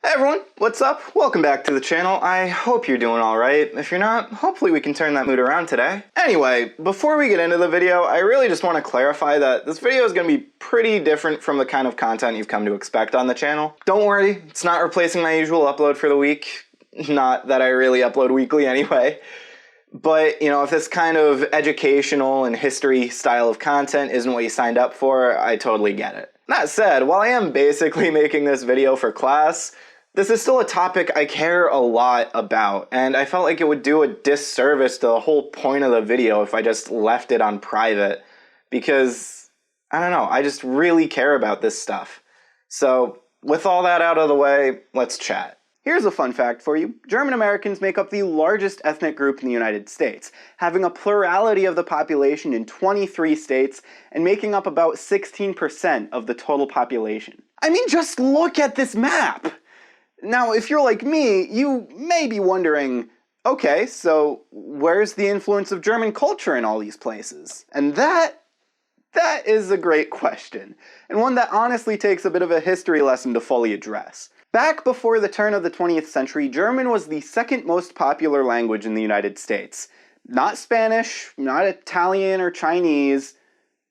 Hey everyone, what's up? Welcome back to the channel. I hope you're doing alright. If you're not, hopefully we can turn that mood around today. Anyway, before we get into the video, I really just want to clarify that this video is going to be pretty different from the kind of content you've come to expect on the channel. Don't worry, it's not replacing my usual upload for the week. Not that I really upload weekly anyway. But, you know, if this kind of educational and history style of content isn't what you signed up for, I totally get it. That said, while I am basically making this video for class, this is still a topic I care a lot about, and I felt like it would do a disservice to the whole point of the video if I just left it on private, because, I don't know, I just really care about this stuff. So, with all that out of the way, let's chat. Here's a fun fact for you. German Americans make up the largest ethnic group in the United States, having a plurality of the population in 23 states and making up about 16% of the total population. I mean, just look at this map! Now, if you're like me, you may be wondering, okay, so where's the influence of German culture in all these places? And that is a great question, and one that honestly takes a bit of a history lesson to fully address. Back before the turn of the 20th century, German was the second most popular language in the United States. Not Spanish, not Italian or Chinese,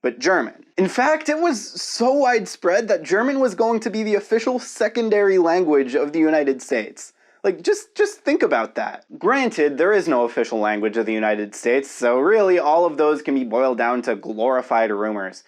but German. In fact, it was so widespread that German was going to be the official secondary language of the United States. Like, just think about that. Granted, there is no official language of the United States, so really all of those can be boiled down to glorified rumors.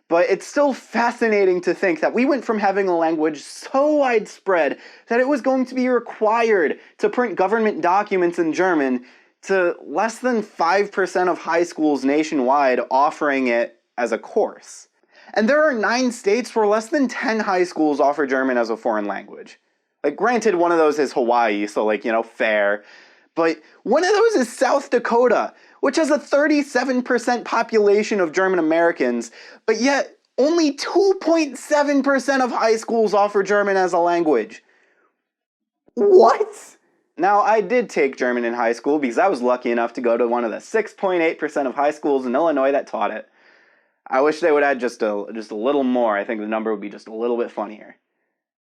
But it's still fascinating to think that we went from having a language so widespread that it was going to be required to print government documents in German to less than 5% of high schools nationwide offering it as a course. And there are 9 states where less than 10 high schools offer German as a foreign language. Like, granted, one of those is Hawaii, so like, you know, fair. But one of those is South Dakota, which has a 37% population of German Americans, but yet only 2.7% of high schools offer German as a language. What? Now, I did take German in high school because I was lucky enough to go to one of the 6.8% of high schools in Illinois that taught it. I wish they would add just a little more. I think the number would be just a little bit funnier.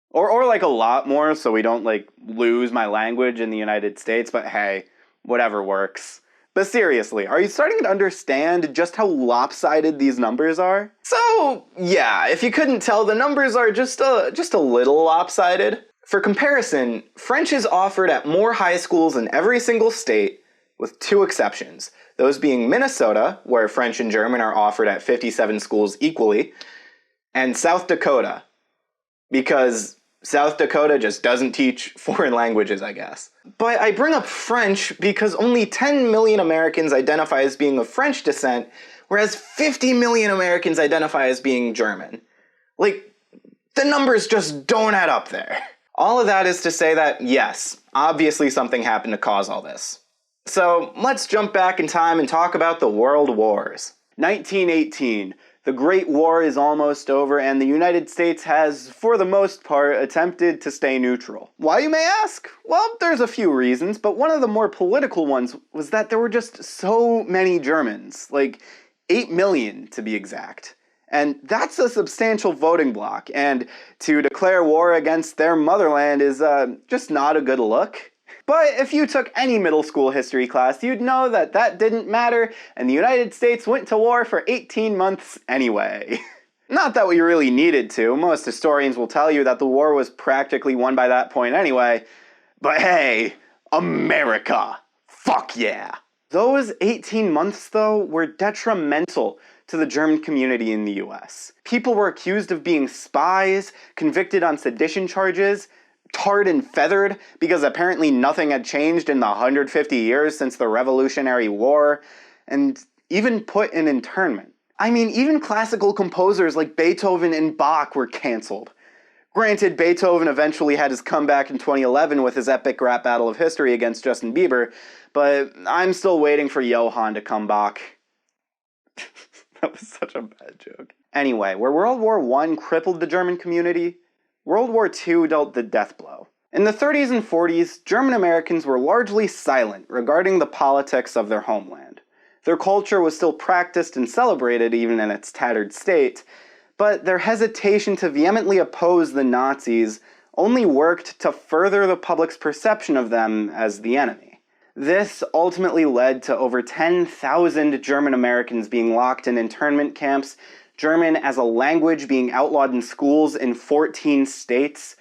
Or like a lot more so we don't like lose my language in the United States, but hey, whatever works. But seriously, are you starting to understand just how lopsided these numbers are? So, yeah, if you couldn't tell, the numbers are just a little lopsided. For comparison, French is offered at more high schools in every single state, with 2 exceptions. Those being Minnesota, where French and German are offered at 57 schools equally, and South Dakota, because South Dakota just doesn't teach foreign languages, I guess. But I bring up French because only 10 million Americans identify as being of French descent, whereas 50 million Americans identify as being German. Like, the numbers just don't add up there. All of that is to say that, yes, obviously something happened to cause all this. So, let's jump back in time and talk about the World Wars. 1918. The Great War is almost over, and the United States has, for the most part, attempted to stay neutral. Why, you may ask? Well, there's a few reasons, but one of the more political ones was that there were just so many Germans, like 8 million to be exact. And that's a substantial voting bloc, and to declare war against their motherland is just not a good look. But if you took any middle school history class, you'd know that that didn't matter, and the United States went to war for 18 months anyway. Not that we really needed to. Most historians will tell you that the war was practically won by that point anyway. But hey, America! Fuck yeah! Those 18 months, though, were detrimental to the German community in the US. People were accused of being spies, convicted on sedition charges, tarred and feathered because apparently nothing had changed in the 150 years since the Revolutionary War, and even put in internment. I mean, even classical composers like Beethoven and Bach were cancelled. Granted, Beethoven eventually had his comeback in 2011 with his epic rap battle of history against Justin Bieber, but I'm still waiting for Johann to come back. That was such a bad joke. Anyway, where World War I crippled the German community, World War II dealt the death blow. In the 30s and 40s, German Americans were largely silent regarding the politics of their homeland. Their culture was still practiced and celebrated even in its tattered state, but their hesitation to vehemently oppose the Nazis only worked to further the public's perception of them as the enemy. This ultimately led to over 10,000 German Americans being locked in internment camps, German as a language being outlawed in schools in 14 states,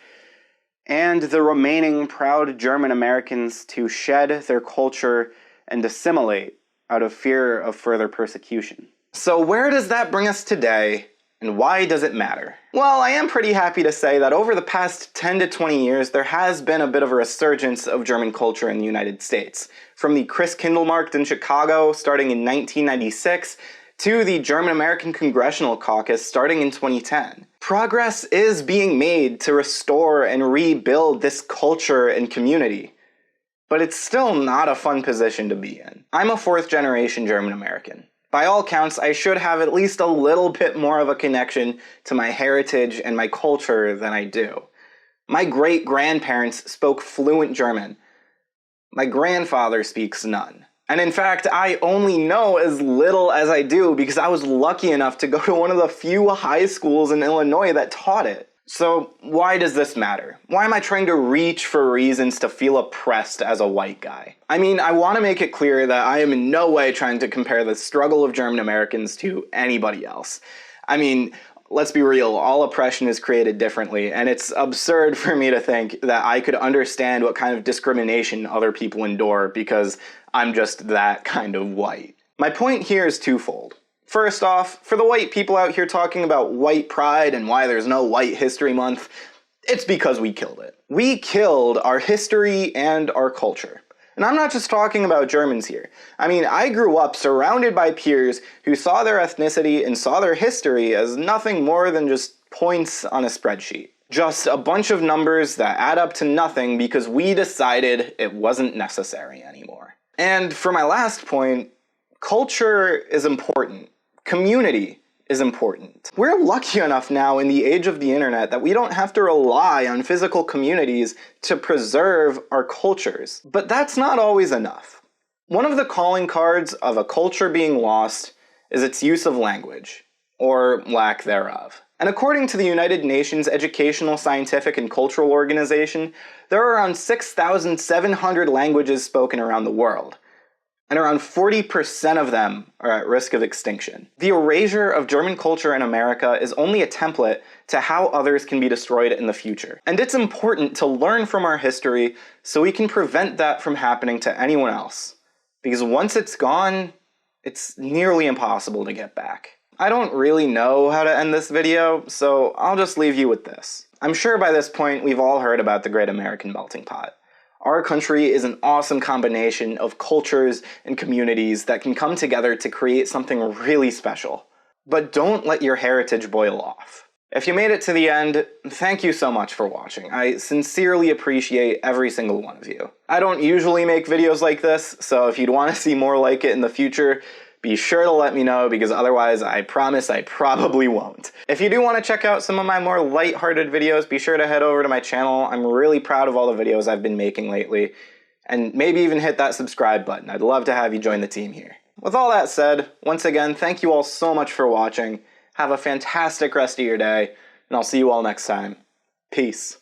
and the remaining proud German Americans to shed their culture and assimilate out of fear of further persecution. So where does that bring us today, and why does it matter? Well, I am pretty happy to say that over the past 10 to 20 years, there has been a bit of a resurgence of German culture in the United States. From the Christkindlmarkt in Chicago starting in 1996, to the German American Congressional Caucus starting in 2010. Progress is being made to restore and rebuild this culture and community. But it's still not a fun position to be in. I'm a fourth-generation German American. By all counts, I should have at least a little bit more of a connection to my heritage and my culture than I do. My great-grandparents spoke fluent German. My grandfather speaks none. And in fact, I only know as little as I do because I was lucky enough to go to one of the few high schools in Illinois that taught it. So why does this matter? Why am I trying to reach for reasons to feel oppressed as a white guy? I mean, I want to make it clear that I am in no way trying to compare the struggle of German Americans to anybody else. I mean, let's be real, all oppression is created differently, and it's absurd for me to think that I could understand what kind of discrimination other people endure because I'm just that kind of white. My point here is twofold. First off, for the white people out here talking about white pride and why there's no White History Month, it's because we killed it. We killed our history and our culture. And I'm not just talking about Germans here. I mean, I grew up surrounded by peers who saw their ethnicity and saw their history as nothing more than just points on a spreadsheet. Just a bunch of numbers that add up to nothing because we decided it wasn't necessary anymore. And for my last point, culture is important. Community is important. We're lucky enough now in the age of the internet that we don't have to rely on physical communities to preserve our cultures. But that's not always enough. One of the calling cards of a culture being lost is its use of language, or lack thereof. And according to the United Nations Educational, Scientific, and Cultural Organization, there are around 6,700 languages spoken around the world. And around 40% of them are at risk of extinction. The erasure of German culture in America is only a template to how others can be destroyed in the future. And it's important to learn from our history so we can prevent that from happening to anyone else. Because once it's gone, it's nearly impossible to get back. I don't really know how to end this video, so I'll just leave you with this. I'm sure by this point we've all heard about the Great American Melting Pot. Our country is an awesome combination of cultures and communities that can come together to create something really special. But don't let your heritage boil off. If you made it to the end, thank you so much for watching. I sincerely appreciate every single one of you. I don't usually make videos like this, so if you'd want to see more like it in the future, be sure to let me know because otherwise I promise I probably won't. If you do want to check out some of my more lighthearted videos, be sure to head over to my channel. I'm really proud of all the videos I've been making lately. And maybe even hit that subscribe button. I'd love to have you join the team here. With all that said, once again, thank you all so much for watching. Have a fantastic rest of your day, and I'll see you all next time. Peace.